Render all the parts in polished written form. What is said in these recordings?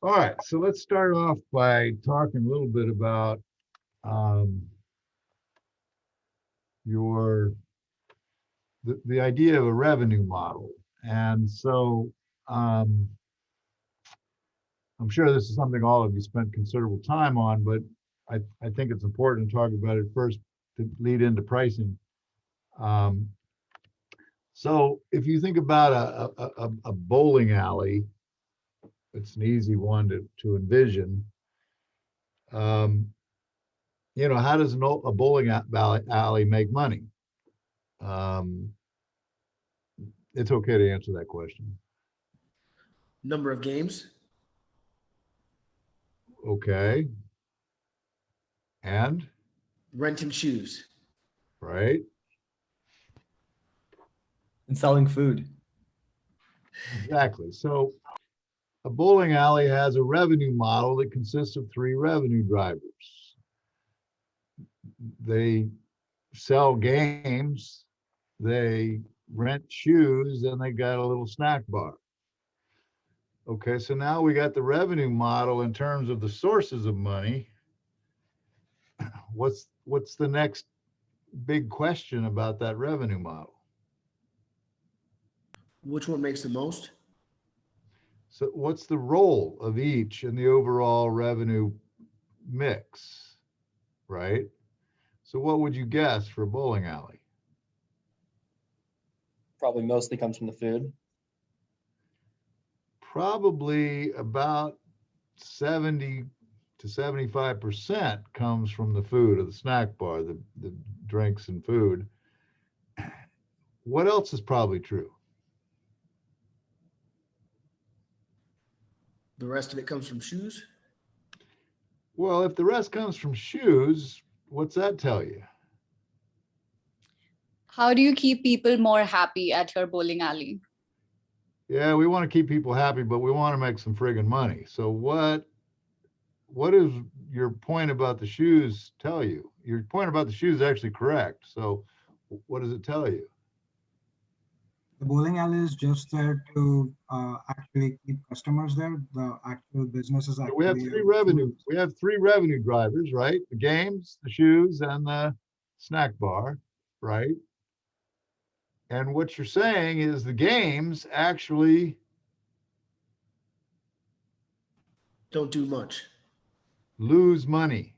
All right, so let's start off by talking a little bit about um, your the idea of a revenue model. And so um, I'm sure this is something all of you spent considerable time on, but I think it's important to talk about it first to lead into pricing. Um, so if you think about a bowling alley, it's an easy one to envision. Um, how does a bowling alley make money? Um, it's okay to answer that question. Number of games, Okay. And, renting shoes. right? And selling food. Exactly. So a bowling alley has a revenue model that consists of three revenue drivers. They sell games, they rent shoes, and they got a little snack bar. Okay, so now we got the revenue model in terms of the sources of money. What's the next big question about that revenue model? Which one makes the most? So what's the role of each in the overall revenue mix, right? So what would you guess for a bowling alley? Probably mostly comes from the food. Probably about 70 to 75% comes from the food or the snack bar, the drinks and food. What else is probably true? The rest of it comes from shoes. Well, if the rest comes from shoes, what's that tell you? How do you keep people more happy at your bowling alley? Yeah, we want to keep people happy, but we want to make some friggin' money. So what does your point about the shoes tell you? Your point about the shoes is actually correct. So what does it tell you? The bowling alley is just there to actually keep customers there. The actual business is So we have actually three food. revenue drivers, right? The games, the shoes, and the snack bar, right? And what you're saying is the games actually Don't do much. lose money.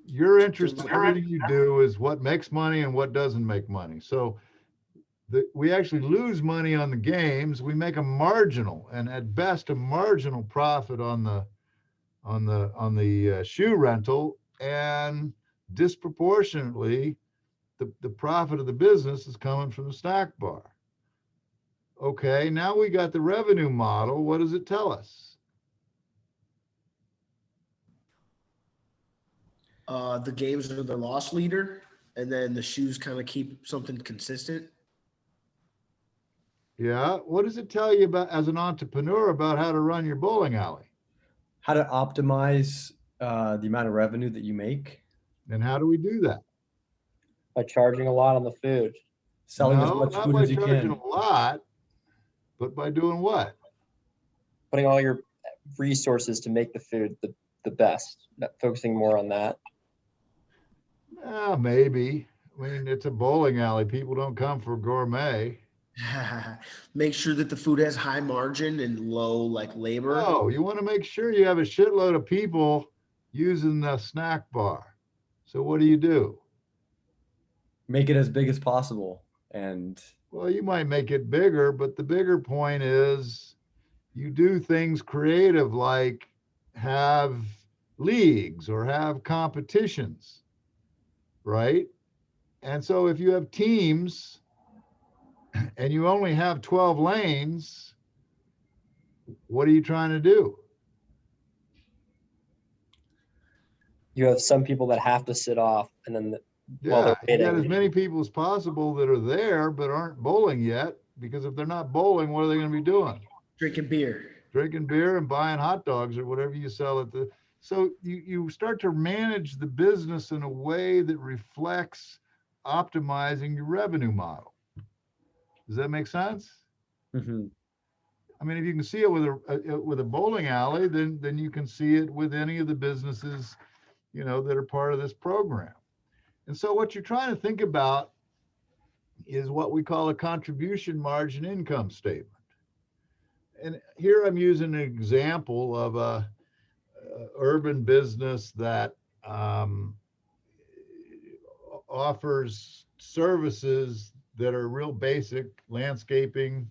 Your interest in Don't- everything you do is what makes money and what doesn't make money. So we actually lose money on the games. We make a marginal and at best a marginal profit on the shoe rental, and disproportionately the profit of the business is coming from the snack bar. Okay, now we got the revenue model. What does it tell us? The games are the loss leader, and then the shoes kind of keep something consistent. Yeah, what does it tell you about as an entrepreneur about how to run your bowling alley? How to optimize the amount of revenue that you make. And how do we do that? By charging a lot on the food. Selling as No, much not food by as you charging can. a lot, but by doing what? Putting all your resources to make the food the best. Focusing more on that. Maybe. I mean, it's a bowling alley. People don't come for gourmet. Make sure that the food has high margin and low like labor. No, you want to make sure you have a shitload of people using the snack bar. So what do? Make it as big as possible. And Well, you might make it bigger, but the bigger point is you do things creative like have leagues or have competitions, right? And so if you have teams and you only have 12 lanes, what are you trying to do? You have some people that have to sit off, and then while Yeah, they're you got as waiting, many people as possible that are there but aren't bowling yet, because if they're not bowling, what are they going to be doing? Drinking beer. Drinking beer and buying hot dogs or whatever you sell at the. So you start to manage the business in a way that reflects optimizing your revenue model. Does that make sense? mhm. I mean, if you can see it with a bowling alley, then you can see it with any of the businesses, you know, that are part of this program. And so what you're trying to think about is what we call a contribution margin income statement. And here I'm using an example of a urban business that offers services that are real basic: landscaping,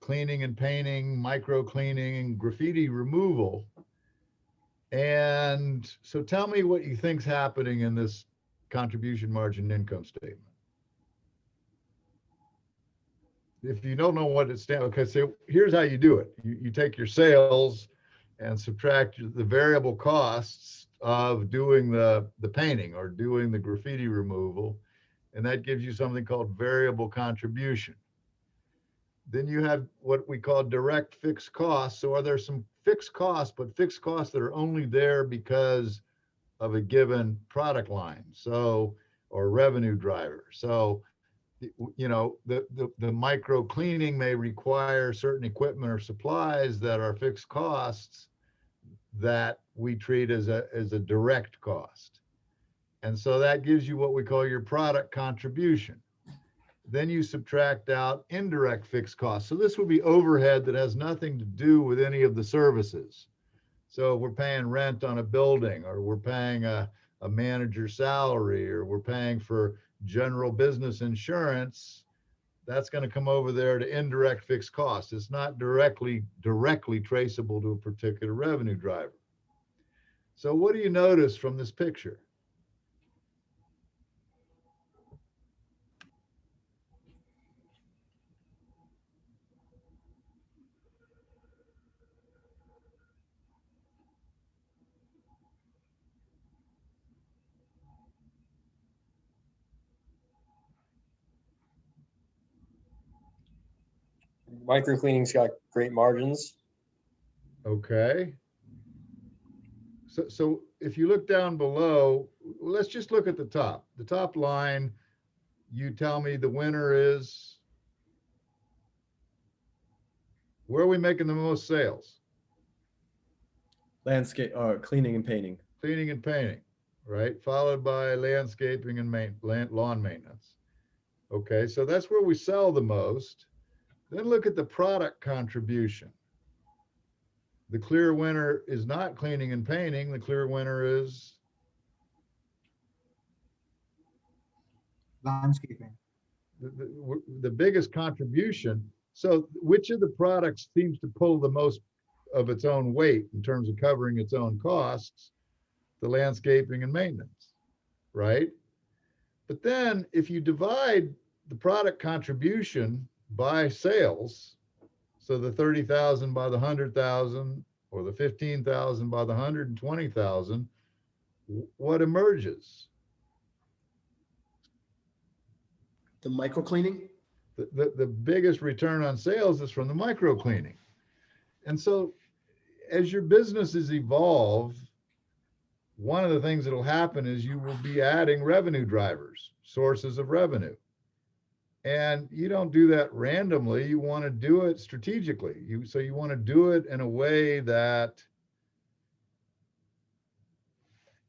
cleaning and painting, micro cleaning, and graffiti removal. And so tell me what you think's happening in this contribution margin income statement. If you don't know what it stands, okay, so here's how you do it. You take your sales and subtract the variable costs of doing the painting or doing the graffiti removal, and that gives you something called variable contribution. Then you have what we call direct fixed costs. So are there some fixed costs, but fixed costs that are only there because of a given product line, so, or revenue driver. So, you know, the micro cleaning may require certain equipment or supplies that are fixed costs that we treat as a direct cost. And so that gives you what we call your product contribution. Then you subtract out indirect fixed costs. So this would be overhead that has nothing to do with any of the services. So if we're paying rent on a building, or we're paying a manager's salary, or we're paying for general business insurance, that's going to come over there to indirect fixed costs. It's not directly traceable to a particular revenue driver. So what do you notice from this picture? Micro cleaning's got great margins. Okay. So if you look down below, let's just look at the top line. You tell me the winner is, where are we making the most sales? Landscape, cleaning and painting. Cleaning and painting, right? Followed by landscaping and lawn maintenance. Okay, so that's where we sell the most. Then look at the product contribution. The clear winner is not cleaning and painting. The clear winner is Landscaping. the biggest contribution. So which of the products seems to pull the most of its own weight in terms of covering its own costs? The landscaping and maintenance, right? But then if you divide the product contribution by sales, so the 30,000 by the 100,000, or the 15,000 by the 120,000, what emerges? The micro cleaning? The biggest return on sales is from the micro cleaning. And so as your businesses evolve, one of the things that'll happen is you will be adding revenue drivers, sources of revenue. And you don't do that randomly. You want to do it strategically. So you want to do it in a way that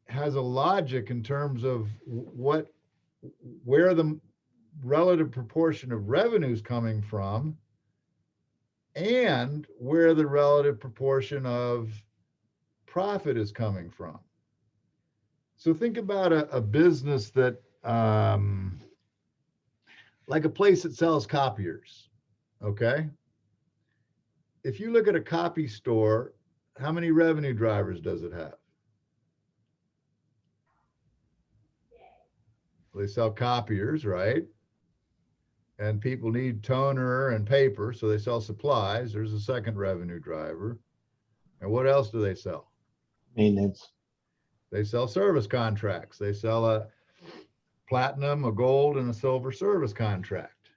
has a logic in terms of where the relative proportion of revenue is coming from, and where the relative proportion of profit is coming from. So think about a business that, like a place that sells copiers, okay? If you look at a copy store, how many revenue drivers does it have? They sell copiers, right? And people need toner and paper, so they sell supplies. There's a second revenue driver. And what else do they sell? Maintenance. They sell service contracts. They sell a platinum, a gold, and a silver service contract.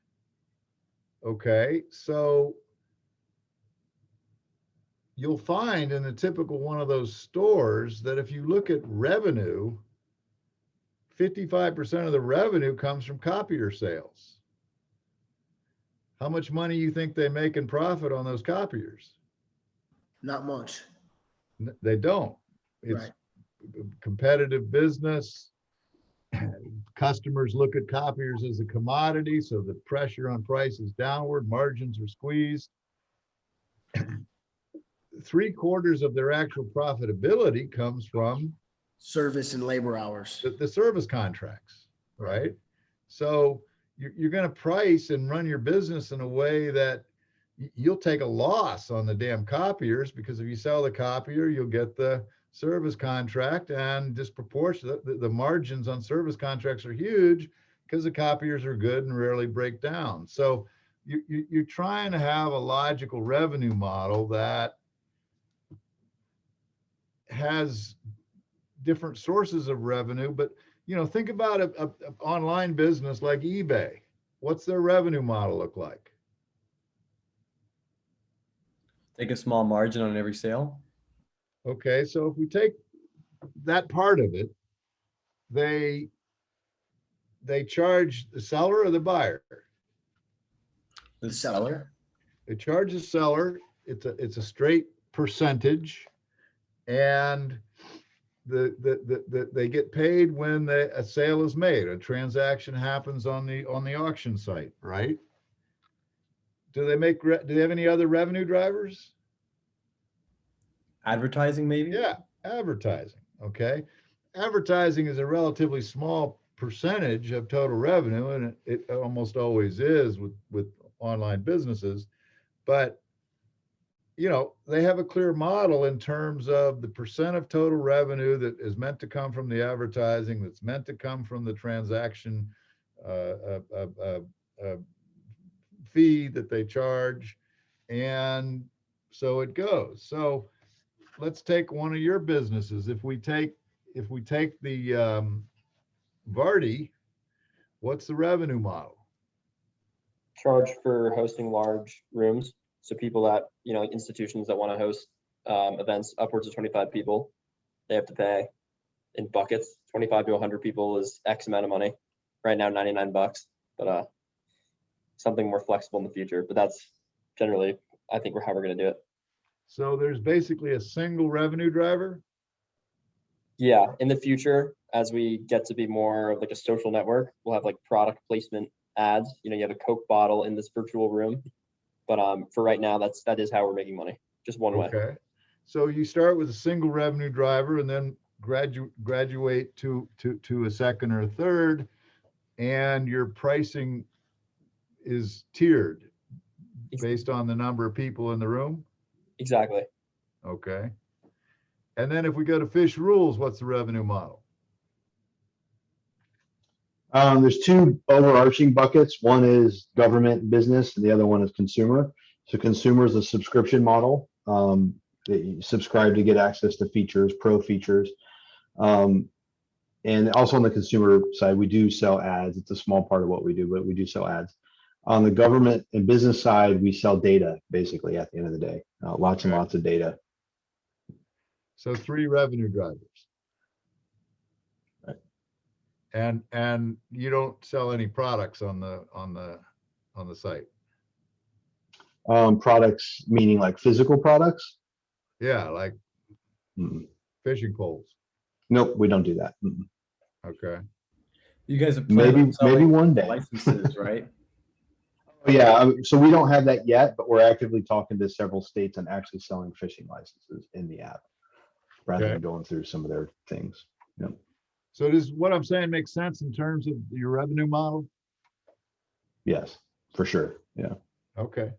Okay, so you'll find in a typical one of those stores that if you look at revenue, 55% of the revenue comes from copier sales. How much money you think they make in profit on those copiers? Not much. They don't. It's Right. competitive business. Customers look at copiers as a commodity, so the pressure on price is downward, margins are squeezed. 3/4 of their actual profitability comes from Service and labor hours. the service contracts, right? So you're going to price and run your business in a way that you'll take a loss on the damn copiers, because if you sell the copier, you'll get the service contract, and disproportionate, the margins on service contracts are huge because the copiers are good and rarely break down. So you're trying to have a logical revenue model that has different sources of revenue. But think about a online business like eBay. What's their revenue model look like? Take a small margin on every sale. Okay, so if we take that part of it, they charge the seller or the buyer? The The seller. seller. They charge the seller. It's a straight percentage, and they get paid when a sale is made. A transaction happens on the auction site, right? Do they have any other revenue drivers? Advertising, maybe? Yeah, advertising. Okay. Advertising is a relatively small percentage of total revenue, and it almost always is with online businesses. But they have a clear model in terms of the percent of total revenue that is meant to come from the advertising, that's meant to come from the transaction fee that they charge, and so it goes. So let's take one of your businesses. If we take the Vardy, what's the revenue model? Charge for hosting large rooms. So people that, institutions that want to host events upwards of 25 people, they have to pay in buckets. 25 to 100 people is X amount of money. Right now, $99, but something more flexible in the future. But that's generally, I think, how we're going to do it. So there's basically a single revenue driver. Yeah, in the future, as we get to be more of like a social network, we'll have like product placement ads. You have a Coke bottle in this virtual room. But for right now, that is how we're making money, just one way. Okay. So you start with a single revenue driver, and then graduate to a second or a third, and your pricing is tiered based on the number of people in the room. Exactly. Okay. And then if we go to Fish Rules, what's the revenue model? There's two overarching buckets. One is government business, and the other one is consumer. So consumer is a subscription model. That you subscribe to get access to features, pro features. And also on the consumer side, we do sell ads. It's a small part of what we do, but we do sell ads. On the government and business side, we sell data, basically, at the end of the day. Lots and lots of data. So 3 revenue drivers. Right. And you don't sell any products on the site. Products meaning like physical products? Yeah, like Mm-mm. fishing poles. Nope, we don't do that. Mm-mm. Okay. You guys have planned on Maybe selling one day. licenses, right? Yeah, so we don't have that yet, but we're actively talking to several states and actually selling fishing licenses in the app rather than going through some of their things. Yep. So does what I'm saying make sense in terms of your revenue model? Yes, for sure. Yeah. Okay.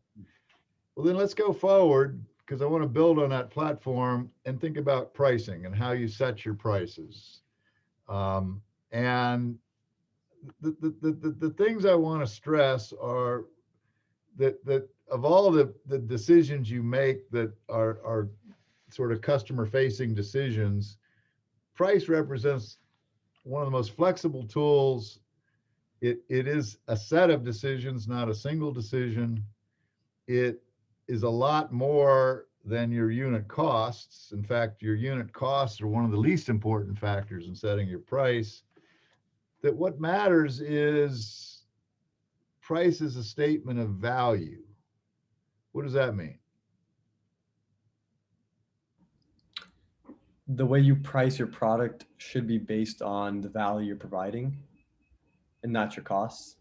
Well, then let's go forward, because I want to build on that platform and think about pricing and how you set your prices. And the things I want to stress are that of all the decisions you make that are sort of customer facing decisions, price represents one of the most flexible tools. It is a set of decisions, not a single decision. It is a lot more than your unit costs. In fact, your unit costs are one of the least important factors in setting your price. That what matters is price is a statement of value. What does that mean? The way you price your product should be based on the value you're providing and not your costs.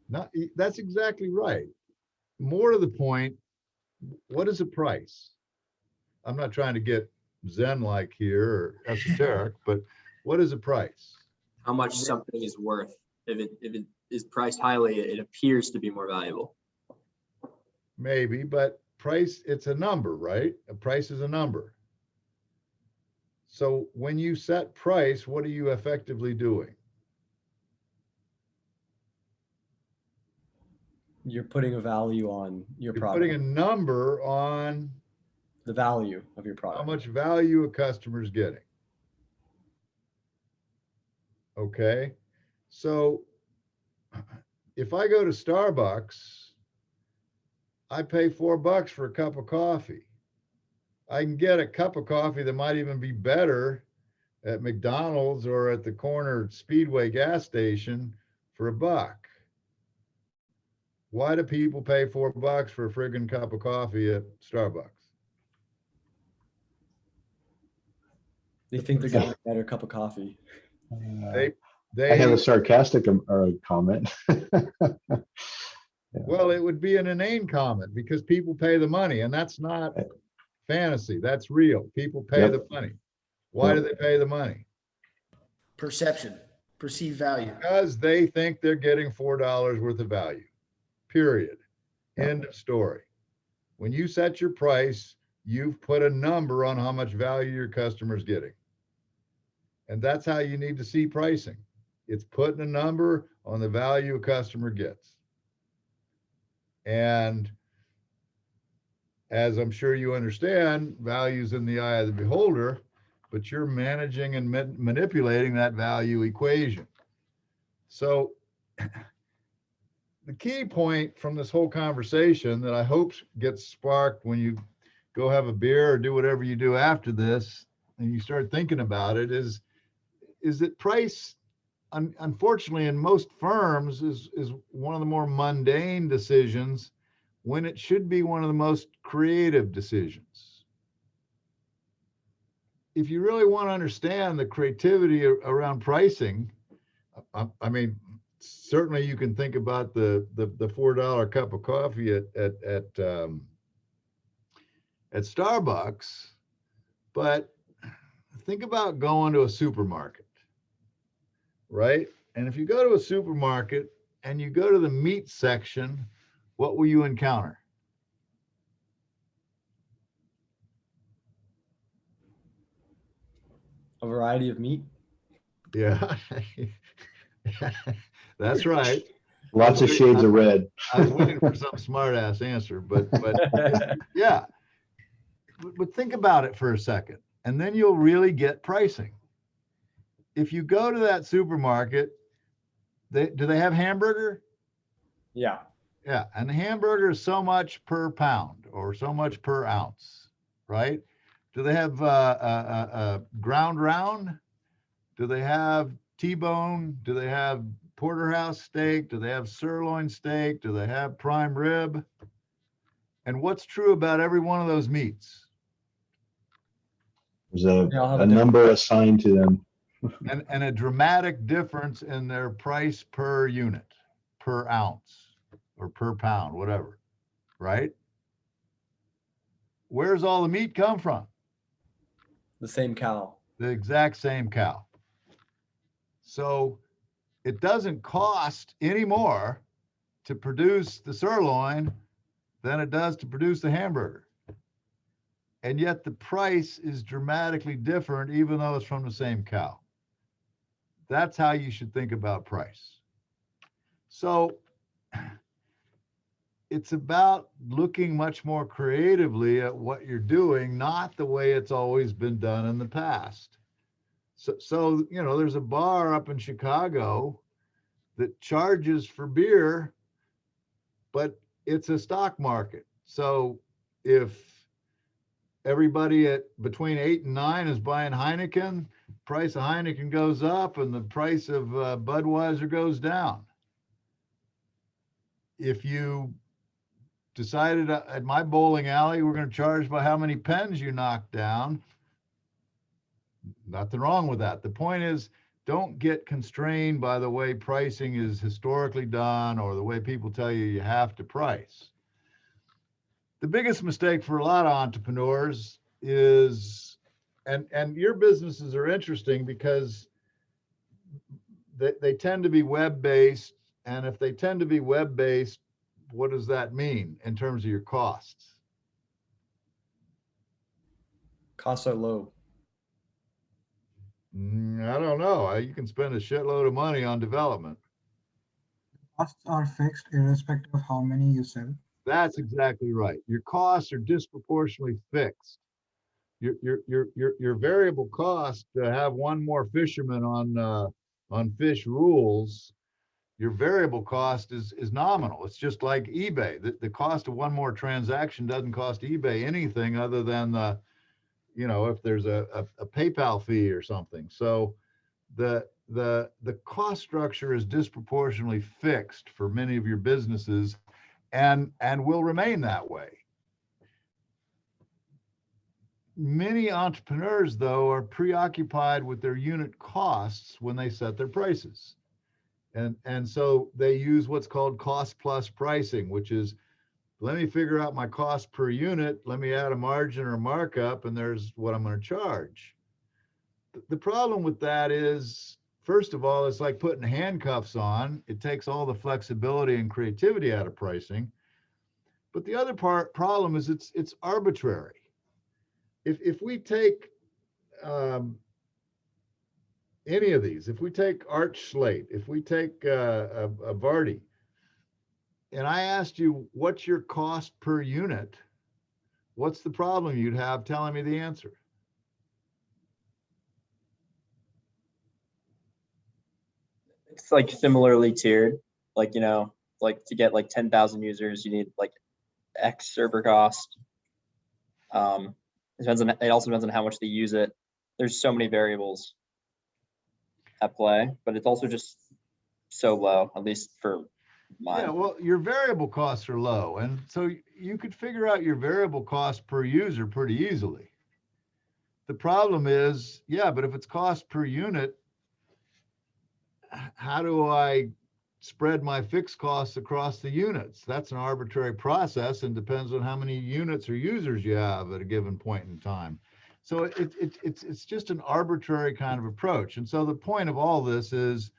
Not, that's exactly right. More to the point, what is a price? I'm not trying to get Zen-like here or esoteric, but what is a price? How much something is worth. If it is priced highly, it appears to be more valuable. Maybe, but price, it's a number, right? A price is a number. So when you set price, what are you effectively doing? You're putting a value on your You're product, putting a number on the value of your how product. much value a customer's getting. Okay, so if I go to Starbucks, I pay $4 for a cup of coffee. I can get a cup of coffee that might even be better at McDonald's or at the corner Speedway gas station for $1. Why do people pay $4 for a friggin' cup of coffee at Starbucks? They think they're getting a better cup of coffee. They, I have they, a sarcastic comment. well, it would be an inane comment because people pay the money, and that's not fantasy. That's real. People pay Yep. the money. Why do Yep. they pay the money? Perception, perceived value. Because they think they're getting $4 worth of value. Period. Yep. End of story. When you set your price, you've put a number on how much value your customer's getting. And that's how you need to see pricing. It's putting a number on the value a customer gets. And as I'm sure you understand, value's in the eye of the beholder, but you're managing and manipulating that value equation. So the key point from this whole conversation that I hope gets sparked when you go have a beer or do whatever you do after this and you start thinking about it is that price, unfortunately, in most firms is one of the more mundane decisions when it should be one of the most creative decisions. If you really want to understand the creativity around pricing, I mean, certainly you can think about the $4 cup of coffee at Starbucks, but think about going to a supermarket, right? And if you go to a supermarket and you go to the meat section, what will you encounter? A variety of meat. Yeah, that's right. Lots of shades of red. I was waiting for some smart ass answer, but yeah. But think about it for a second, and then you'll really get pricing. If you go to that supermarket, do they have hamburger? Yeah. Yeah, and the hamburger is so much per pound or so much per ounce, right? Do they have ground round? Do they have T-bone? Do they have porterhouse steak? Do they have sirloin steak? Do they have prime rib? And what's true about every one of those meats? There's They all have a a different number assigned to them. And a dramatic difference in their price per unit, per ounce, or per pound, whatever, right? Where's all the meat come from? The same cow. The exact same cow. So it doesn't cost any more to produce the sirloin than it does to produce the hamburger. And yet the price is dramatically different, even though it's from the same cow. That's how you should think about price. So it's about looking much more creatively at what you're doing, not the way it's always been done in the past. So you know, there's a bar up in Chicago that charges for beer, but it's a stock market. So if everybody at between 8 and 9 is buying Heineken, price of Heineken goes up and the price of Budweiser goes down. if you decided at my bowling alley, we're going to charge by how many pens you knock down, nothing wrong with that. The point is, don't get constrained by the way pricing is historically done or the way people tell you you have to price. The biggest mistake for a lot of entrepreneurs is, and your businesses are interesting because they tend to be web-based. And if they tend to be web-based, what does that mean in terms of your costs? Costs are low. I don't know. You can spend a shitload of money on development. Costs are fixed irrespective of how many you sell. That's exactly right. Your costs are disproportionately fixed. Your variable cost to have one more fisherman on fish rules, your variable cost is nominal. It's just like eBay. The cost of one more transaction doesn't cost eBay anything other than if there's a PayPal fee or something. So the cost structure is disproportionately fixed for many of your businesses and will remain that way. Many entrepreneurs, though, are preoccupied with their unit costs when they set their prices. And so they use what's called cost plus pricing, which is, let me figure out my cost per unit, let me add a margin or a markup, and there's what I'm going to charge. The problem with that is, first of all, it's like putting handcuffs on. It takes all the flexibility and creativity out of pricing. But the other problem is it's arbitrary. If we take any of these, if we take Arch Slate, if we take a Vardy, and I asked you, what's your cost per unit? What's the problem you'd have telling me the answer? It's like similarly tiered, like, like to get like 10,000 users, you need like X server cost. It also depends on how much they use it. There's so many variables at play, but it's also just so low, at least for mine. Yeah, well, your variable costs are low. And so you could figure out your variable cost per user pretty easily. The problem is, yeah, but if it's cost per unit, how do I spread my fixed costs across the units? That's an arbitrary process and depends on how many units or users you have at a given point in time. So it's just an arbitrary kind of approach. And so the point of all this is,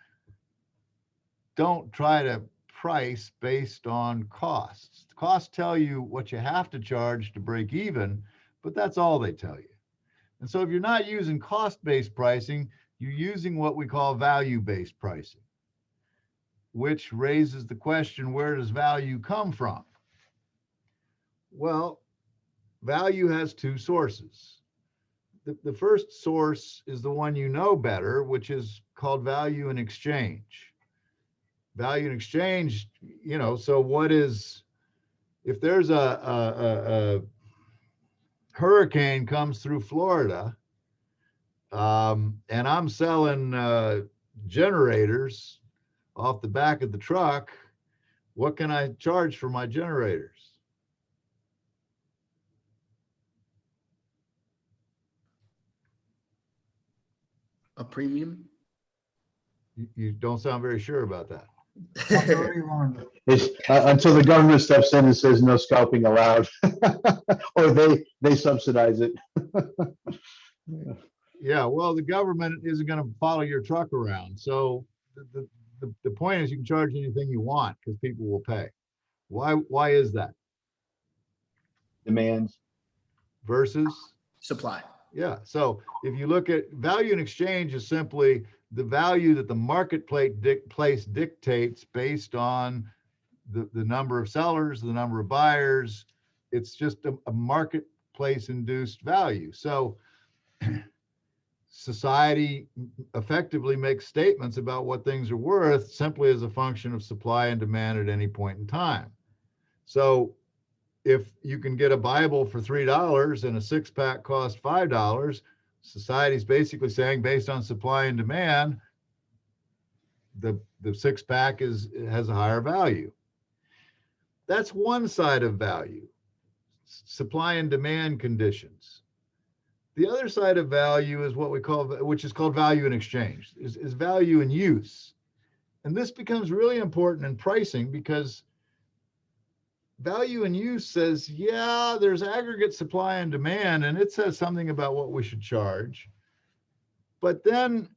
don't try to price based on costs. Costs tell you what you have to charge to break even, but that's all they tell you. And so if you're not using cost-based pricing, you're using what we call value-based pricing, which raises the question, where does value come from? Well, value has two sources. The first source is the one you know better, which is called value in exchange. Value in exchange, so what is, if there's a hurricane comes through Florida, and I'm selling generators off the back of the truck, what can I charge for my generators? A premium? You don't sound very sure about that. Whatever you want. It's until the government steps in and says no scalping allowed, or they subsidize it. Yeah, well, the government isn't going to follow your truck around. So the point is, you can charge anything you want because people will pay. Why is that? Demands. Versus? Supply. Yeah. So if you look at value in exchange, is simply the value that the marketplace dictates based on the number of sellers, the number of buyers. It's just a marketplace induced value. So society effectively makes statements about what things are worth simply as a function of supply and demand at any point in time. So if you can get a Bible for $3 and a 6-pack costs $5, society's basically saying, based on supply and demand, the 6-pack has a higher value. That's one side of value, supply and demand conditions. The other side of value is what we call, which is called value in exchange, is value in use. And this becomes really important in pricing because value in use says, yeah, there's aggregate supply and demand, and it says something about what we should charge. But then,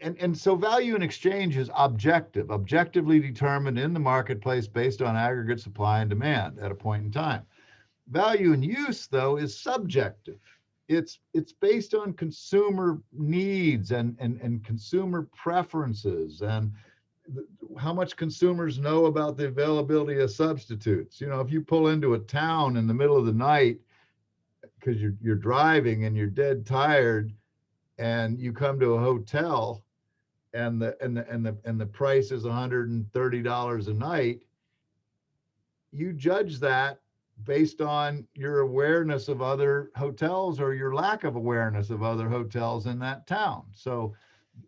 and so value in exchange is objective, objectively determined in the marketplace based on aggregate supply and demand at a point in time. Value in use, though, is subjective. It's based on consumer needs and consumer preferences and how much consumers know about the availability of substitutes. You know, if you pull into a town in the middle of the night because you're driving and you're dead tired, and you come to a hotel, and the price is $130 a night, you judge that based on your awareness of other hotels or your lack of awareness of other hotels in that town. So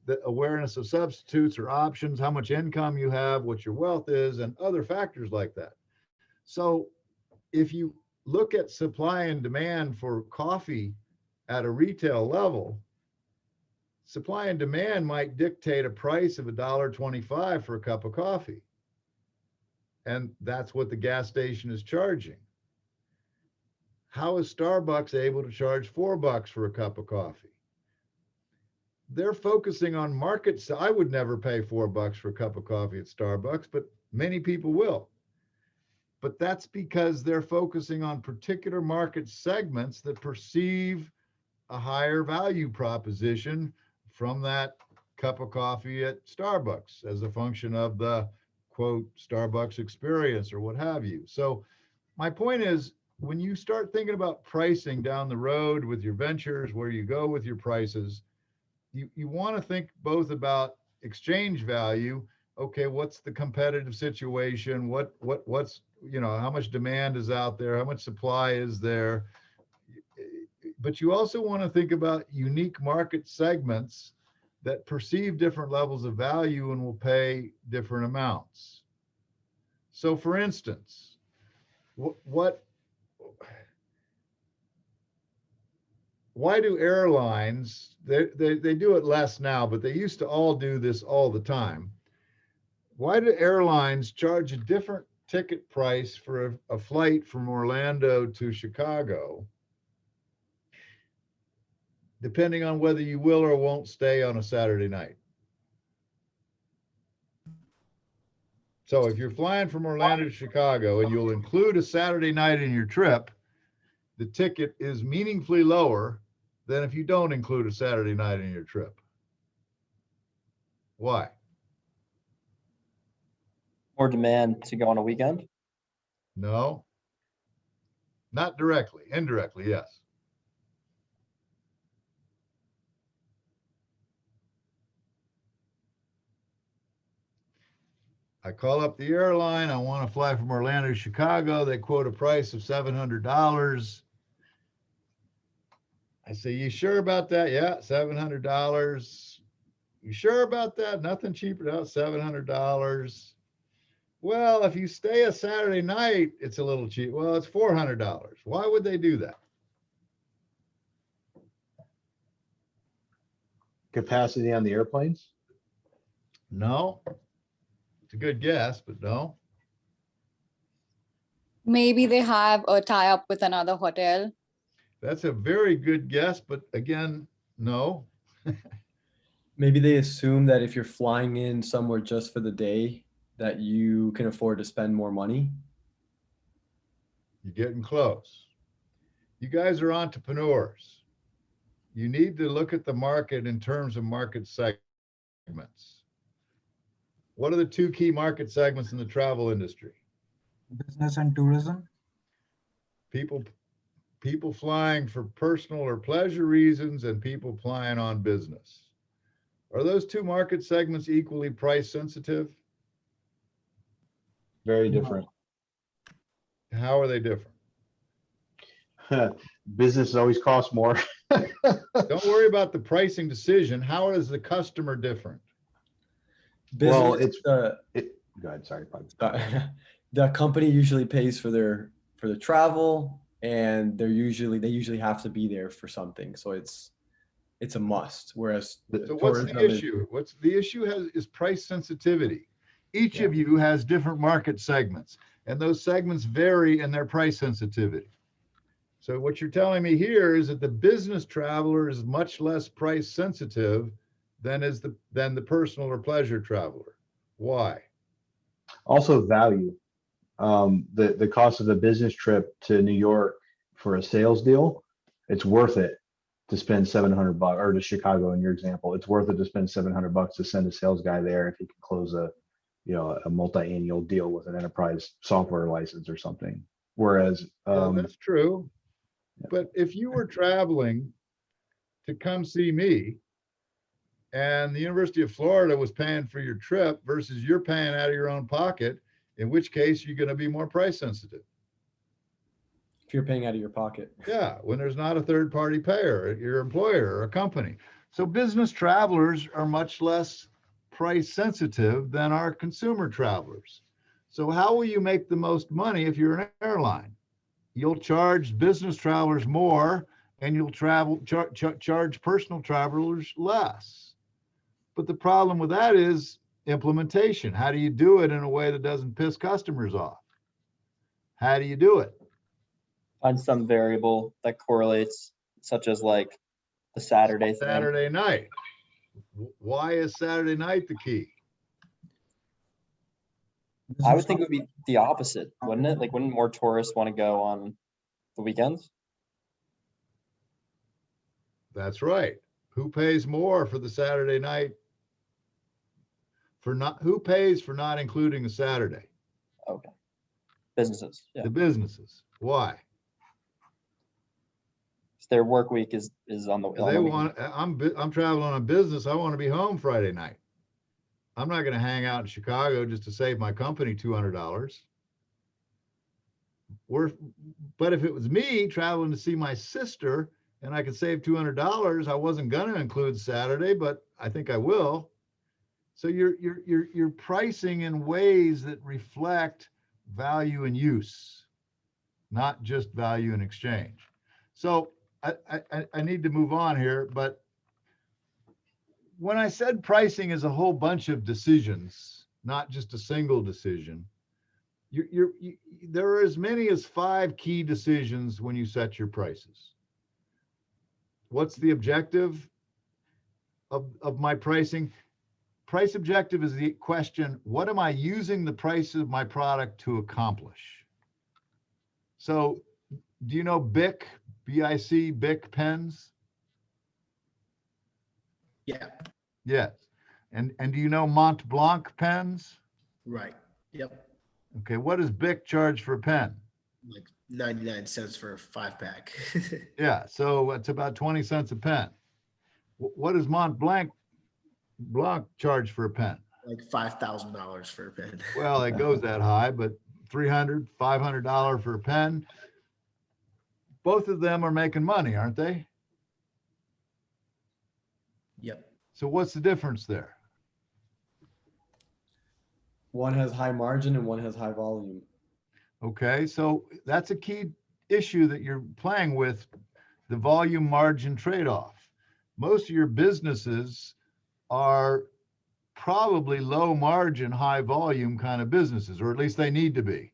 the awareness of substitutes or options, how much income you have, what your wealth is, and other factors like that. So if you look at supply and demand for coffee at a retail level, supply and demand might dictate a price of $1.25 for a cup of coffee. And that's what the gas station is charging. How is Starbucks able to charge $4 for a cup of coffee? They're focusing on markets. I would never pay $4 for a cup of coffee at Starbucks, but many people will. But that's because they're focusing on particular market segments that perceive a higher value proposition from that cup of coffee at Starbucks as a function of the quote Starbucks experience or what have you. So my point is, when you start thinking about pricing down the road with your ventures, where you go with your prices, you want to think both about exchange value. Okay, what's the competitive situation? What's, you know, how much demand is out there? How much supply is there? But you also want to think about unique market segments that perceive different levels of value and will pay different amounts. So for instance, why do airlines, they do it less now, but they used to all do this all the time. Why do airlines charge a different ticket price for a flight from Orlando to Chicago, depending on whether you will or won't stay on a Saturday night? So if you're flying from Orlando to Chicago and you'll include a Saturday night in your trip, the ticket is meaningfully lower than if you don't include a Saturday night in your trip. Why? More demand to go on a weekend. No, not directly, indirectly, yes. I call up the airline. I want to fly from Orlando to Chicago. They quote a price of $700. I say, you sure about that? Yeah, $700. You sure about that? Nothing cheaper than $700. Well, if you stay a Saturday night, it's a little cheap. Well, it's $400. Why would they do that? Capacity on the airplanes? No. It's a good guess, but no. Maybe they have a tie-up with another hotel. That's a very good guess, but again, no. Maybe they assume that if you're flying in somewhere just for the day, that you can afford to spend more money. You're getting close. You guys are entrepreneurs. You need to look at the market in terms of market segments. What are the two key market segments in the travel industry? Business and tourism. People flying for personal or pleasure reasons and people flying on business. Are those two market segments equally price sensitive? Very No. different. How are they different? Business always costs more. Don't worry about the pricing decision. How is the customer different? Well, Business, go ahead, sorry. Bob. the company usually pays for the travel, and they usually have to be there for something. So it's a must. Whereas So what's the tourism is- issue? What's the issue is price sensitivity. Each of you has different market segments, and those segments vary in their price sensitivity. So what you're telling me here is that the business traveler is much less price sensitive than the personal or pleasure traveler. Why? Also value. The cost of a business trip to New York for a sales deal, it's worth it to spend $700, or to Chicago in your example, it's worth it to spend $700 to send a sales guy there if he can close a multi-annual deal with an enterprise software license or something. Whereas, Yeah, that's true. But if you were traveling to come see me and the University of Florida was paying for your trip versus you're paying out of your own pocket, in which case you're going to be more price sensitive. if you're paying out of your pocket. Yeah, when there's not a third party payer, your employer or a company. So business travelers are much less price sensitive than our consumer travelers. So how will you make the most money if you're an airline? You'll charge business travelers more and you'll charge personal travelers less. But the problem with that is implementation. How do you do it in a way that doesn't piss customers off? How do you do it? Find some variable that correlates, such as like the Saturday thing. Saturday night. Why is Saturday night the key? I would think it would be the opposite, wouldn't it? Like, wouldn't more tourists want to go on the weekends? That's right. Who pays more for the Saturday night? Who pays for not including a Saturday? Okay. Businesses, yeah. The businesses. Why? Their work week is on the. They want. I'm traveling on a business. I want to be home Friday night. I'm not going to hang out in Chicago just to save my company $200. But if it was me traveling to see my sister and I could save $200, I wasn't going to include Saturday, but I think I will. So you're pricing in ways that reflect value and use, not just value and exchange. So I need to move on here, but when I said pricing is a whole bunch of decisions, not just a single decision, there are as many as 5 key decisions when you set your prices. What's the objective of my pricing? Price objective is the question, what am I using the price of my product to accomplish? So do you know BIC, B-I-C, BIC pens? Yeah, Yes. And do you know Mont Blanc pens? right. Yep. Okay, what does BIC charge for a pen? Like 99 cents for a 5-pack. Yeah, so it's about 20 cents a pen. What does Mont Blanc charge for a pen? Like $5,000 for a pen. Well, it goes that high, but $300, $500 for a pen. Both of them are making money, aren't they? Yep. So what's the difference there? One has high margin and one has high volume. Okay, so that's a key issue that you're playing with, the volume margin trade-off. Most of your businesses are probably low margin, high volume kind of businesses, or at least they need to be.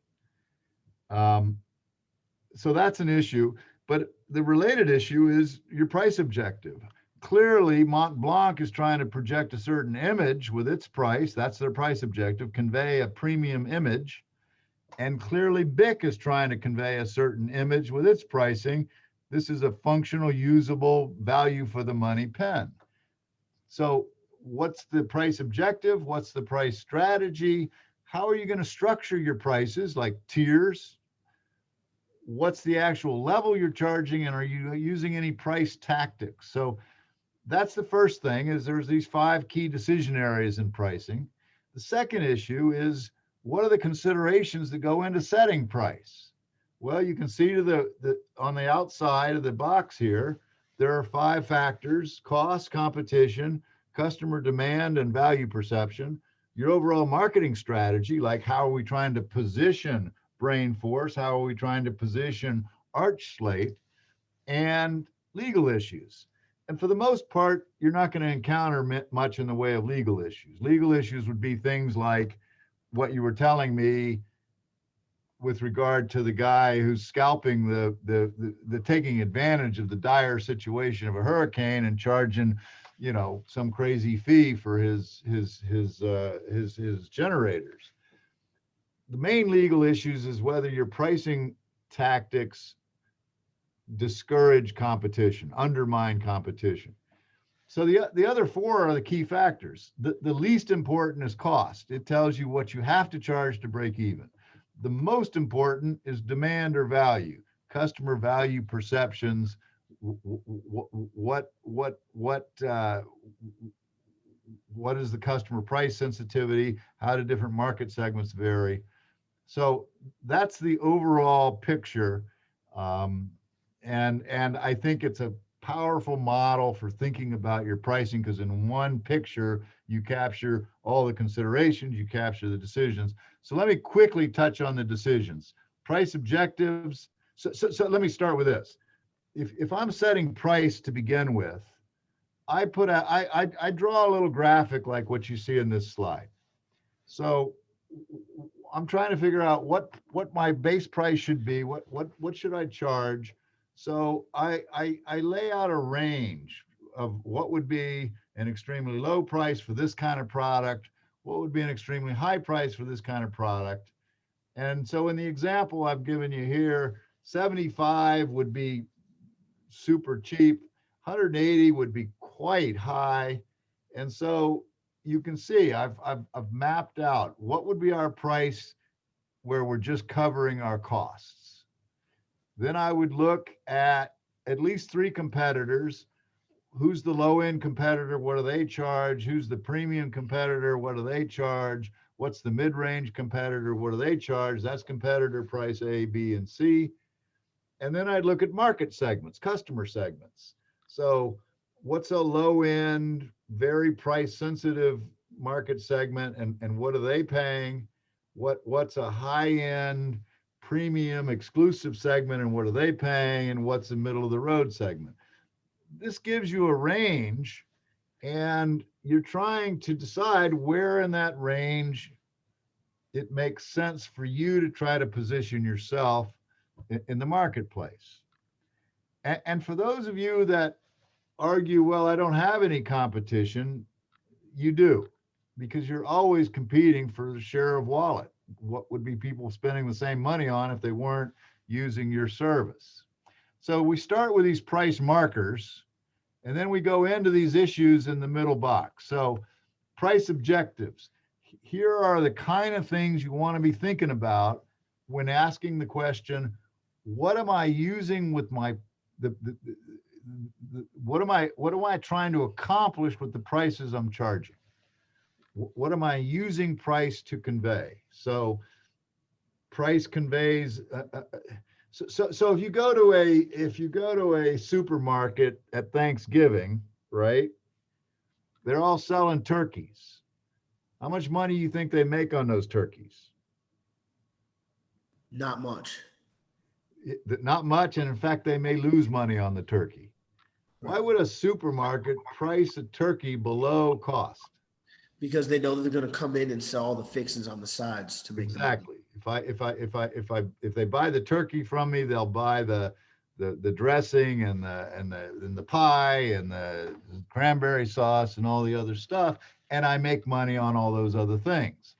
So that's an issue, but the related issue is your price objective. Clearly, Mont Blanc is trying to project a certain image with its price. That's their price objective, convey a premium image. And clearly, BIC is trying to convey a certain image with its pricing. This is a functional, usable, value for the money pen. So what's the price objective? What's the price strategy? How are you going to structure your prices, like tiers? What's the actual level you're charging, and are you using any price tactics? So that's the first thing, is there's these 5 key decision areas in pricing. The second issue is, what are the considerations that go into setting price? Well, you can see on the outside of the box here, there are 5 factors: cost, competition, customer demand, and value perception. your overall marketing strategy, like how are we trying to position Brain Force, how are we trying to position Arch Slate, and legal issues. And for the most part, you're not going to encounter much in the way of legal issues. Legal issues would be things like what you were telling me with regard to the guy who's scalping the taking advantage of the dire situation of a hurricane and charging, you know, some crazy fee for his generators. The main legal issues is whether your pricing tactics discourage competition, undermine competition. So the other four are the key factors. The least important is cost. It tells you what you have to charge to break even. The most important is demand or value, customer value perceptions. What is the customer price sensitivity? How do different market segments vary? So that's the overall picture. And I think it's a powerful model for thinking about your pricing, because in one picture, you capture all the considerations, you capture the decisions. So let me quickly touch on the decisions. Price objectives. So let me start with this. If I'm setting price to begin with, I draw a little graphic like what you see in this slide. So I'm trying to figure out what my base price should be. What should I charge? So I lay out a range of what would be an extremely low price for this kind of product, what would be an extremely high price for this kind of product. And so in the example I've given you here, 75 would be super cheap, 180 would be quite high. And so you can see I've mapped out what would be our price where we're just covering our costs. Then I would look at least three competitors. Who's the low end competitor? What do they charge? Who's the premium competitor? What do they charge? What's the mid range competitor? What do they charge? That's competitor price A, B, and C. And then I'd look at market segments, customer segments. So what's a low end, very price sensitive market segment, and what are they paying? What's a high end premium exclusive segment, and what are they paying? And what's the middle of the road segment? This gives you a range, and you're trying to decide where in that range it makes sense for you to try to position yourself in the marketplace. And for those of you that argue, well, I don't have any competition, you do, because you're always competing for the share of wallet. What would be people spending the same money on if they weren't using your service? So we start with these price markers, and then we go into these issues in the middle box. So price objectives. Here are the kind of things you want to be thinking about when asking the question, what am I using with my what am I trying to accomplish with the prices I'm charging? What am I using price to convey? So price conveys. So if you go to a supermarket at Thanksgiving, right? They're all selling turkeys. How much money do you think they make on those turkeys? Not much. Not much, and in fact, they may lose money on the turkey. Why would a supermarket price a turkey below cost? Because they know that they're going to come in and sell all the fixings on the sides to make Exactly. If they buy the turkey from me, they'll buy the dressing and the pie and the cranberry sauce and all the other stuff, and I make money on all those other things.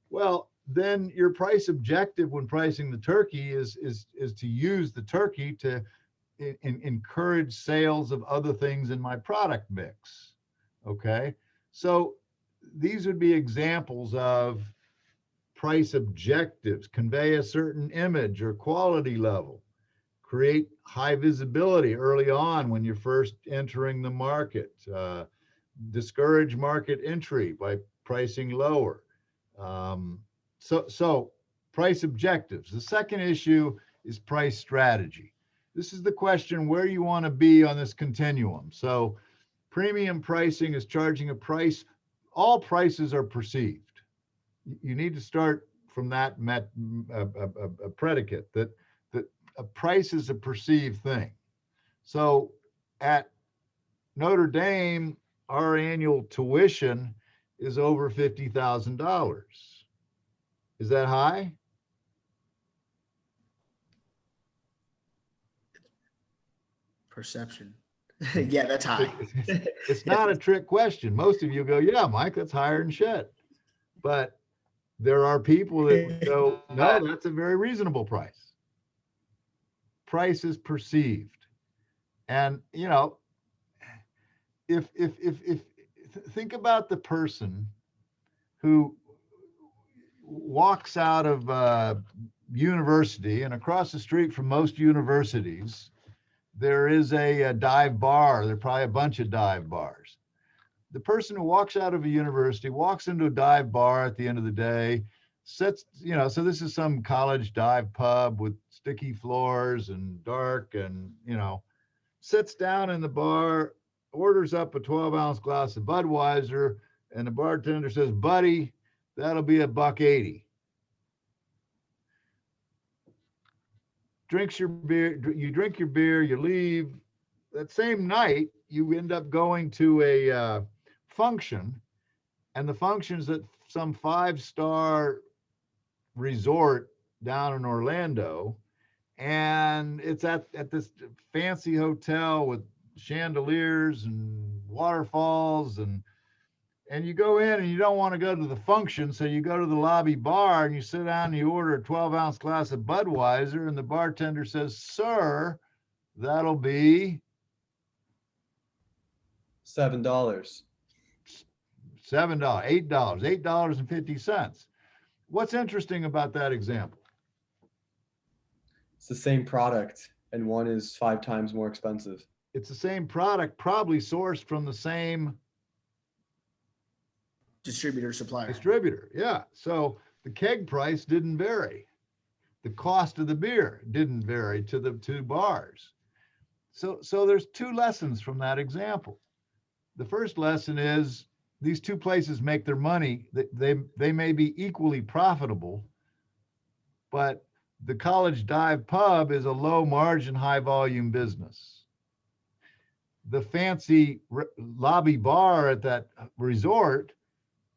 Well, then your price objective when pricing the turkey is to use the turkey to encourage sales of other things in my product mix. Okay, so these would be examples of price objectives. Convey a certain image or quality level, create high visibility early on when you're first entering the market, discourage market entry by pricing lower. So price objectives. The second issue is price strategy. This is the question where you want to be on this continuum. So premium pricing is charging a price. All prices are perceived. You need to start from that a predicate that a price is a perceived thing. So at Notre Dame, our annual tuition is over $50,000. Is that high? Perception. Yeah, that's high. It's not a trick question. Most of you go, yeah, Mike, that's higher than shit. But there are people that go, no, that's a very reasonable price. Price is perceived. And, you know, if think about the person who walks out of university, and across the street from most universities, there is a dive bar. There are probably a bunch of dive bars. The person who walks out of a university walks into a dive bar at the end of the day, sits, you know, so this is some college dive pub with sticky floors and dark, and, you know, sits down in the bar, orders up a 12-ounce glass of Budweiser, and the bartender says, buddy, that'll be $1.80. Drinks your beer, you drink your beer, you leave. That same night, you end up going to a function, and the function's at some 5-star resort down in Orlando, and it's at this fancy hotel with chandeliers and waterfalls, and you go in and you don't want to go to the function, so you go to the lobby bar and you sit down and you order a 12-ounce glass of Budweiser, and the bartender says, sir, that'll be $7. $7, $8, $8.50. What's interesting about that example? It's the same product, and one is 5 times more expensive. It's the same product, probably sourced from the same Distributor, supplier. distributor. Yeah. So the keg price didn't vary. The cost of the beer didn't vary to the two bars. So there's 2 lessons from that example. The first lesson is these 2 places make their money. They may be equally profitable, but the college dive pub is a low margin, high volume business. The fancy lobby bar at that resort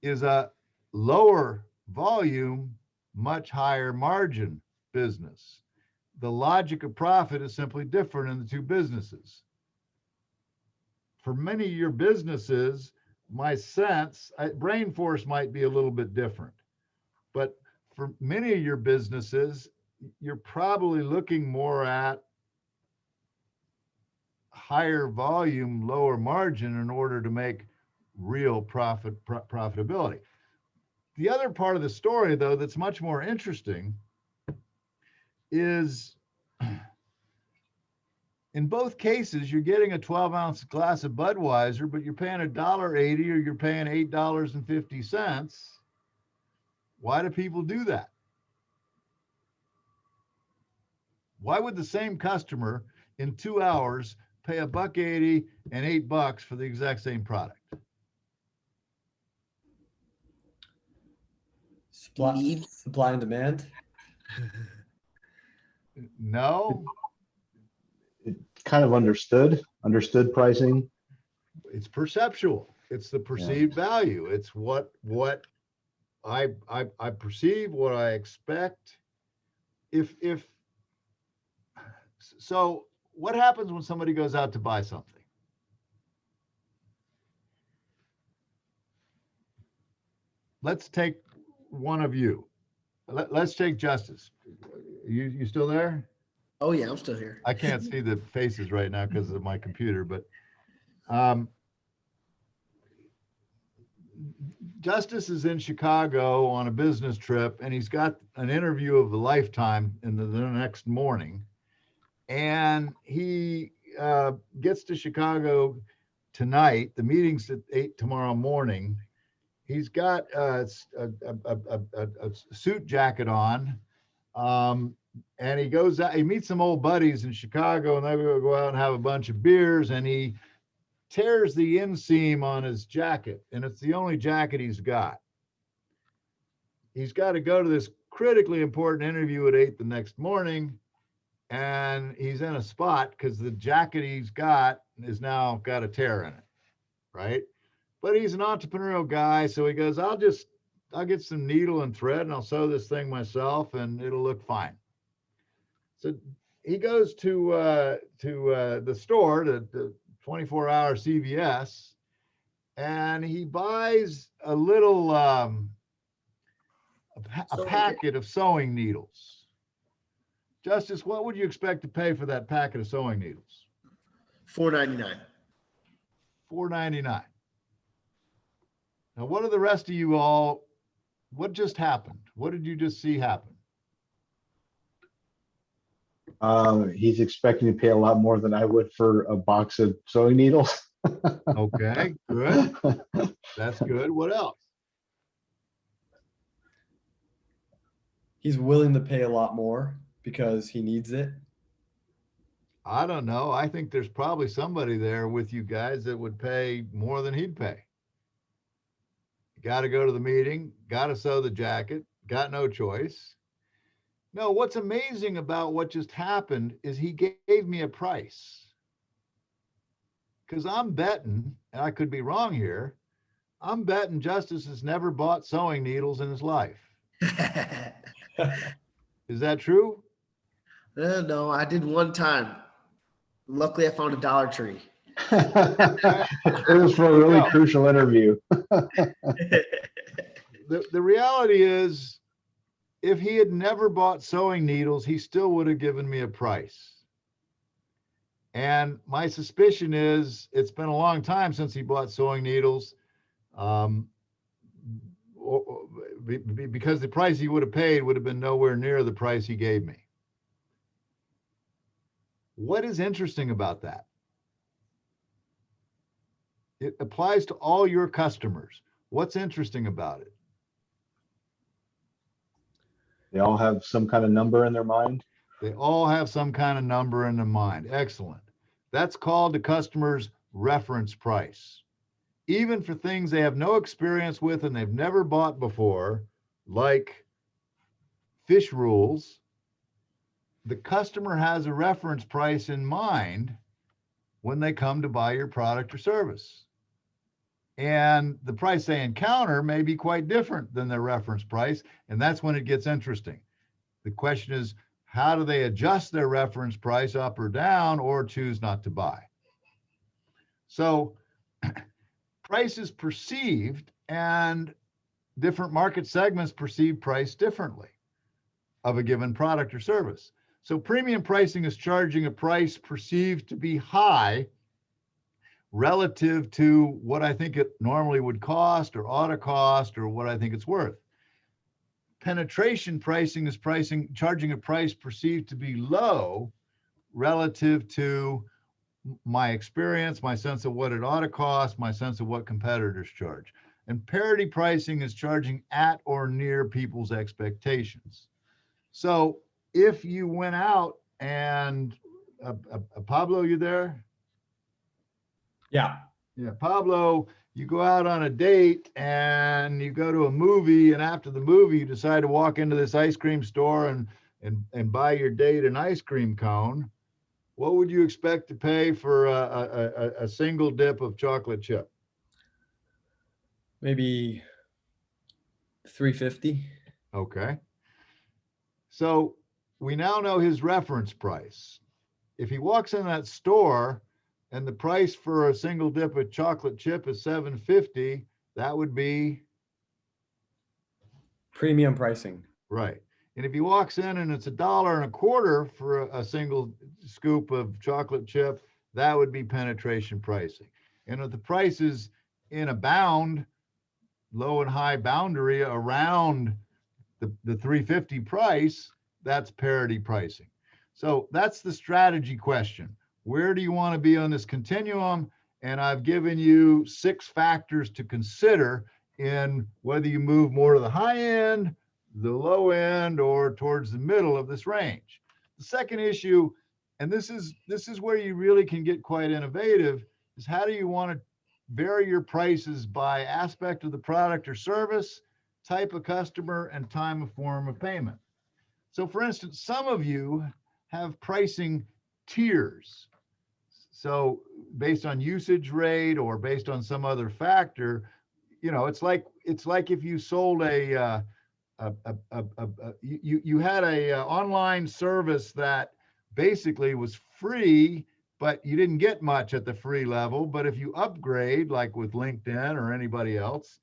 is a lower volume, much higher margin business. The logic of profit is simply different in the 2 businesses. For many of your businesses, my sense, brain force might be a little bit different, but for many of your businesses, you're probably looking more at higher volume, lower margin in order to make real profitability. The other part of the story, though, that's much more interesting is in both cases, you're getting a 12-ounce glass of Budweiser, but you're paying $1.80 or you're paying $8.50. Why do people do that? Why would the same customer in 2 hours pay $1.80 and $8 for the exact same product? Supply and demand. No, Kind of understood pricing. it's perceptual. It's the perceived value. It's what I perceive, what I expect. So what happens when somebody goes out to buy something? Let's take one of you. Let's take Justice. You still there? Oh yeah, I'm still here. I can't see the faces right now because of my computer, but Justice is in Chicago on a business trip, and he's got an interview of a lifetime in the next morning. And he gets to Chicago tonight. The meeting's at 8 tomorrow morning. He's got a suit jacket on. And he goes out, he meets some old buddies in Chicago, and they go out and have a bunch of beers, and he tears the inseam on his jacket, and it's the only jacket he's got. he's got to go to this critically important interview at 8 the next morning. And he's in a spot because the jacket he's got is now got a tear in it, right? But he's an entrepreneurial guy. So he goes, I'll get some needle and thread and I'll sew this thing myself and it'll look fine. So he goes to the store, the 24-hour CVS, and he buys a little a Sewing kit. packet of sewing needles. Justice, what would you expect to pay for that packet of sewing needles? $4.99. $4.99. Now, what are the rest of you all? What just happened? What did you just see happen? He's expecting to pay a lot more than I would for a box of sewing needles. Okay, good. That's good. What else? He's willing to pay a lot more because he needs it. I don't know. I think there's probably somebody there with you guys that would pay more than he'd pay. Got to go to the meeting, got to sew the jacket, got no choice. No, what's amazing about what just happened is he gave me a price. Because I'm betting, and I could be wrong here, I'm betting Justice has never bought sewing needles in his life. Is that true? No, I did one time. Luckily, I found a Dollar Tree. It was for a really go. crucial interview. The reality is, if he had never bought sewing needles, he still would have given me a price. And my suspicion is it's been a long time since he bought sewing needles, because the price he would have paid would have been nowhere near the price he gave me. What is interesting about that? It applies to all your customers. What's interesting about it? They all have some kind of number in their mind. They all have some kind of number in their mind. Excellent. That's called the customer's reference price. Even for things they have no experience with and they've never bought before, like fish rules, the customer has a reference price in mind when they come to buy your product or service. And the price they encounter may be quite different than their reference price. And that's when it gets interesting. The question is, how do they adjust their reference price up or down or choose not to buy? So price is perceived and different market segments perceive price differently of a given product or service. So premium pricing is charging a price perceived to be high relative to what I think it normally would cost or ought to cost or what I think it's worth. Penetration pricing is charging a price perceived to be low relative to my experience, my sense of what it ought to cost, my sense of what competitors charge. And parity pricing is charging at or near people's expectations. So if you went out and Pablo, you there? Yeah. Yeah, Pablo, you go out on a date and you go to a movie, and after the movie, you decide to walk into this ice cream store and buy your date an ice cream cone. What would you expect to pay for a single dip of chocolate chip? Maybe $3.50. Okay. So we now know his reference price. If he walks in that store and the price for a single dip of chocolate chip is $7.50, that would be Premium pricing. right. And if he walks in and it's $1.25 for a single scoop of chocolate chip, that would be penetration pricing. And if the price is in a bound, low and high boundary around the $3.50 price, that's parity pricing. So that's the strategy question. Where do you want to be on this continuum? And I've given you 6 factors to consider in whether you move more to the high end, the low end, or towards the middle of this range. The second issue, and this is where you really can get quite innovative, is how do you want to vary your prices by aspect of the product or service type of customer, and time of form of payment. So for instance, some of you have pricing tiers. So based on usage rate or based on some other factor, you know, it's like if you sold you had a online service that basically was free, but you didn't get much at the free level. But if you upgrade, like with LinkedIn or anybody else,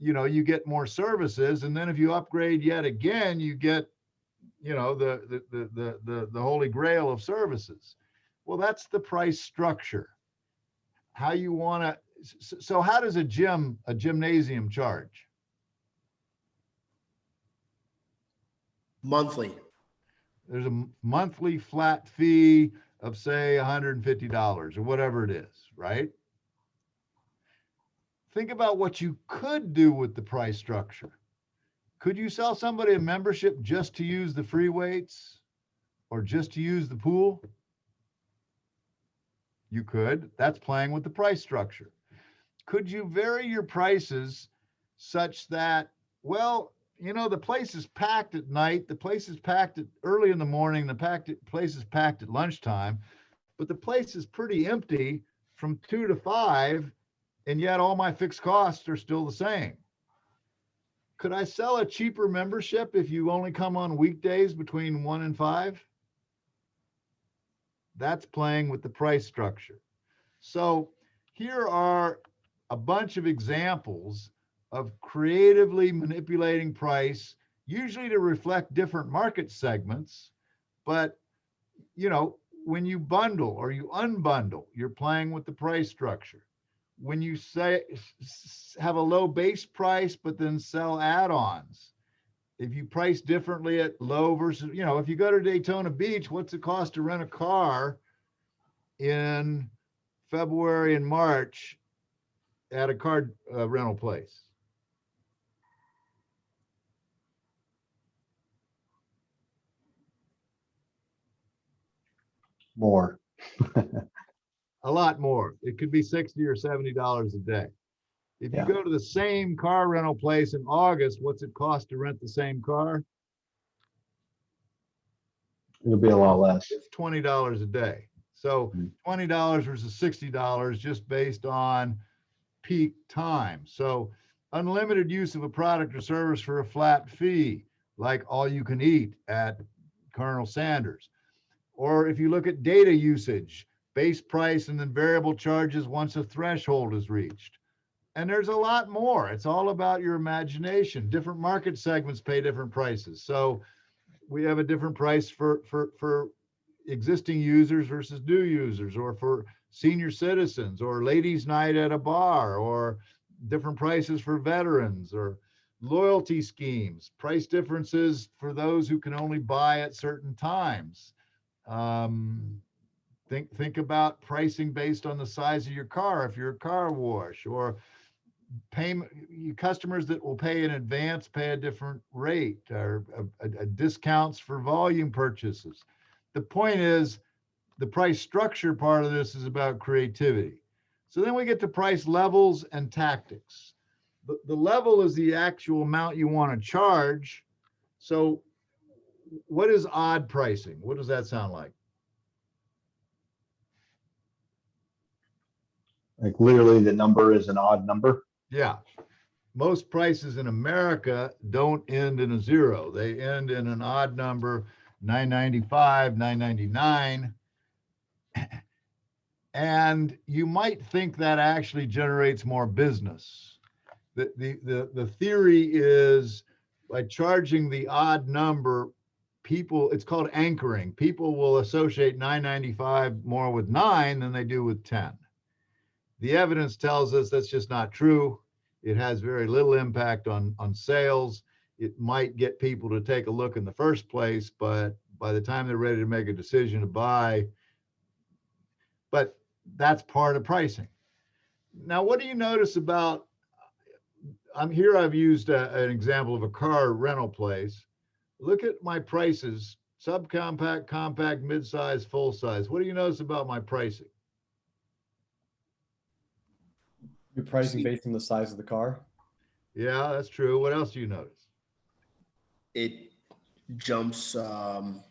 you know, you get more services. And then if you upgrade yet again, you get, you know, the holy grail of services. Well, that's the price structure. How you want to, so how does a gymnasium charge? Monthly. There's a monthly flat fee of say $150 or whatever it is, right? Think about what you could do with the price structure. Could you sell somebody a membership just to use the free weights or just to use the pool? You could. That's playing with the price structure. Could you vary your prices such that, well, you know, the place is packed at night, the place is packed at early in the morning, the place is packed at lunchtime, but the place is pretty empty from 2 to 5, and yet all my fixed costs are still the same. Could I sell a cheaper membership if you only come on weekdays between 1 and 5? That's playing with the price structure. So here are a bunch of examples of creatively manipulating price, usually to reflect different market segments. But, you know, when you bundle or you unbundle, you're playing with the price structure. When you say have a low base price, but then sell add-ons, if you price differently at low versus, you know, if you go to Daytona Beach, what's it cost to rent a car in February and March at a car rental place? More. A lot more. It could be $60 or $70 a day. If you Yeah. go to the same car rental place in August, what's it cost to rent the same car? It'll be a lot less. It's $20 a day. So $20 versus $60 just based on peak time. So unlimited use of a product or service for a flat fee, like all you can eat at Colonel Sanders. Or if you look at data usage, base price and then variable charges once a threshold is reached. And there's a lot more. It's all about your imagination. Different market segments pay different prices. So we have a different price for existing users versus new users, or for senior citizens, or ladies' night at a bar, or different prices for veterans, or loyalty schemes, price differences for those who can only buy at certain times. Think about pricing based on the size of your car if you're a car wash, or payment. Customers that will pay in advance pay a different rate, or discounts for volume purchases. The point is, the price structure part of this is about creativity. So then we get to price levels and tactics. The level is the actual amount you want to charge. So what is odd pricing? What does that sound like? Like literally the number is an odd number. Yeah. Most prices in America don't end in a zero. They end in an odd number, $9.95, $9.99. And you might think that actually generates more business. The theory is, by charging the odd number, people, it's called anchoring. People will associate $9.95 more with 9 than they do with 10. The evidence tells us that's just not true. It has very little impact on sales. It might get people to take a look in the first place, but by the time they're ready to make a decision to buy, but that's part of pricing. Now, what do you notice about, I've used an example of a car rental place. Look at my prices: subcompact, compact, midsize, full size. What do you notice about my pricing? You're pricing based on the size of the car. Yeah, that's true. What else do you notice? It jumps kind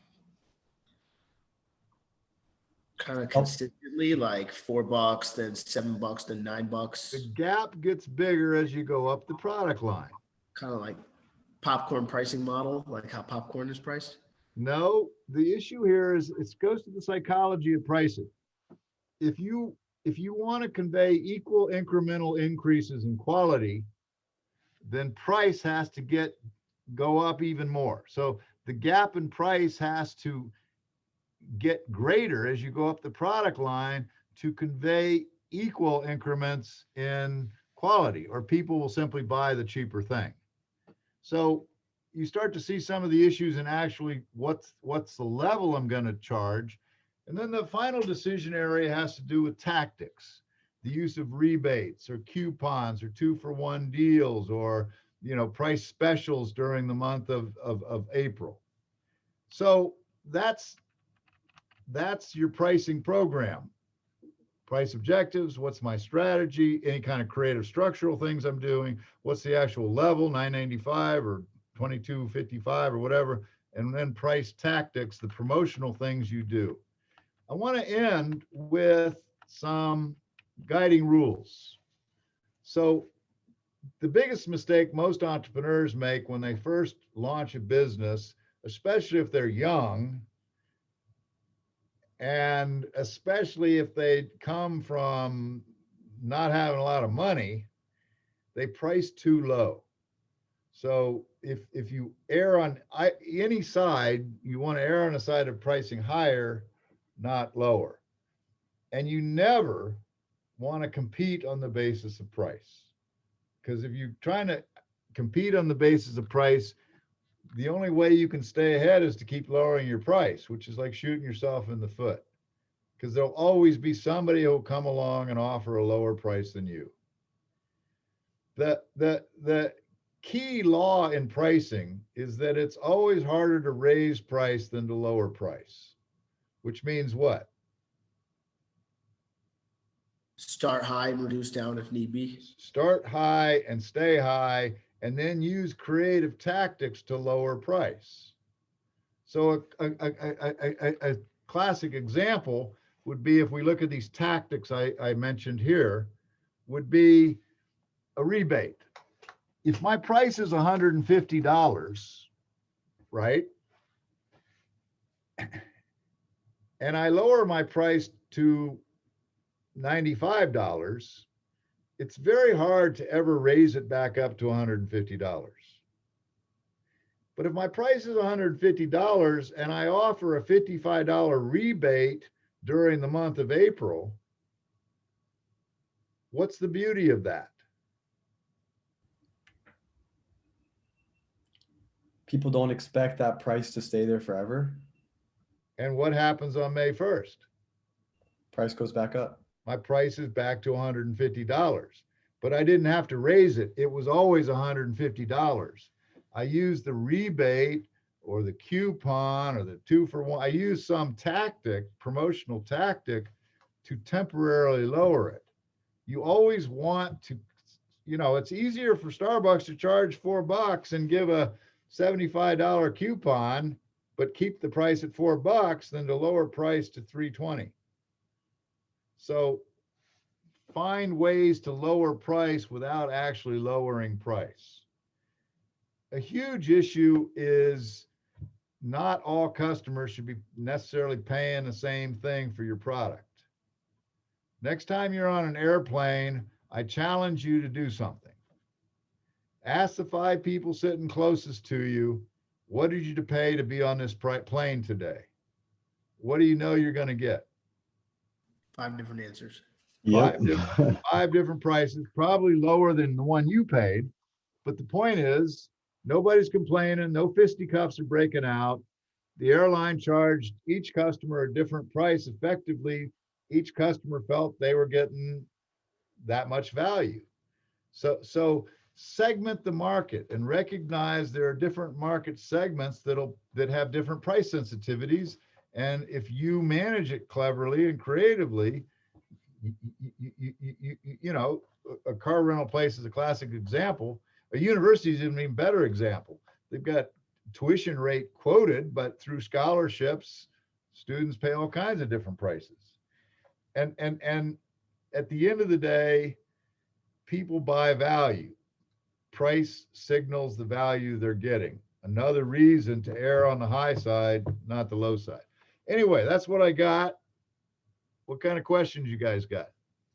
of consistently, like $4, then $7, then The $9. gap gets bigger as you go up the product line. Kind of like popcorn pricing model, like how popcorn is priced. No, the issue here is it goes to the psychology of pricing. If you want to convey equal incremental increases in quality, then price has to go up even more. So the gap in price has to get greater as you go up the product line to convey equal increments in quality, or people will simply buy the cheaper thing. So you start to see some of the issues in actually what's the level I'm going to charge. And then the final decision area has to do with tactics, the use of rebates or coupons or 2-for-1 deals, or price specials during the month of April. So that's your pricing program. Price objectives, what's my strategy, any kind of creative structural things I'm doing, what's the actual level, 995 or 2255 or whatever, and then price tactics, the promotional things you do. I want to end with some guiding rules. So the biggest mistake most entrepreneurs make when they first launch a business, especially if they're young, and especially if they come from not having a lot of money, they price too low. So if you err on any side, you want to err on the side of pricing higher, not lower. And you never want to compete on the basis of price. Because if you're trying to compete on the basis of price, the only way you can stay ahead is to keep lowering your price, which is like shooting yourself in the foot. Because there'll always be somebody who'll come along and offer a lower price than you. The key law in pricing is that it's always harder to raise price than to lower price, which means what? Start high and reduce down if need be. Start high and stay high, and then use creative tactics to lower price. So a classic example would be, if we look at these tactics I mentioned here, would be a rebate. If my price is $150, right? And I lower my price to $95, it's very hard to ever raise it back up to $150. But if my price is $150 and I offer a $55 rebate during the month of April, what's the beauty of that? People don't expect that price to stay there forever. And what happens on May 1st? Price goes back up. My price is back to $150, but I didn't have to raise it. It was always $150. I used the rebate or the coupon or the 2-for-1. I used some tactic, promotional tactic, to temporarily lower it. You always want to, it's easier for Starbucks to charge $4 and give a $75 coupon, but keep the price at $4 than to lower price to $3.20. So find ways to lower price without actually lowering price. A huge issue is not all customers should be necessarily paying the same thing for your product. Next time you're on an airplane, I challenge you to do something. Ask the 5 people sitting closest to you, what did you pay to be on this plane today? What do you know you're going to get? 5 different answers. Yep. 5 different prices, probably lower than the one you paid. But the point is, nobody's complaining. No fisticuffs are breaking out. The airline charged each customer a different price. Effectively, each customer felt they were getting that much value. So segment the market and recognize there are different market segments that have different price sensitivities. And if you manage it cleverly and creatively, a car rental place is a classic example. A university is an even better example. They've got tuition rate quoted, but through scholarships, students pay all kinds of different prices. And at the end of the day, people buy value. Price signals the value they're getting. Another reason to err on the high side, not the low side. Anyway, that's what I got. What kind of questions you guys got?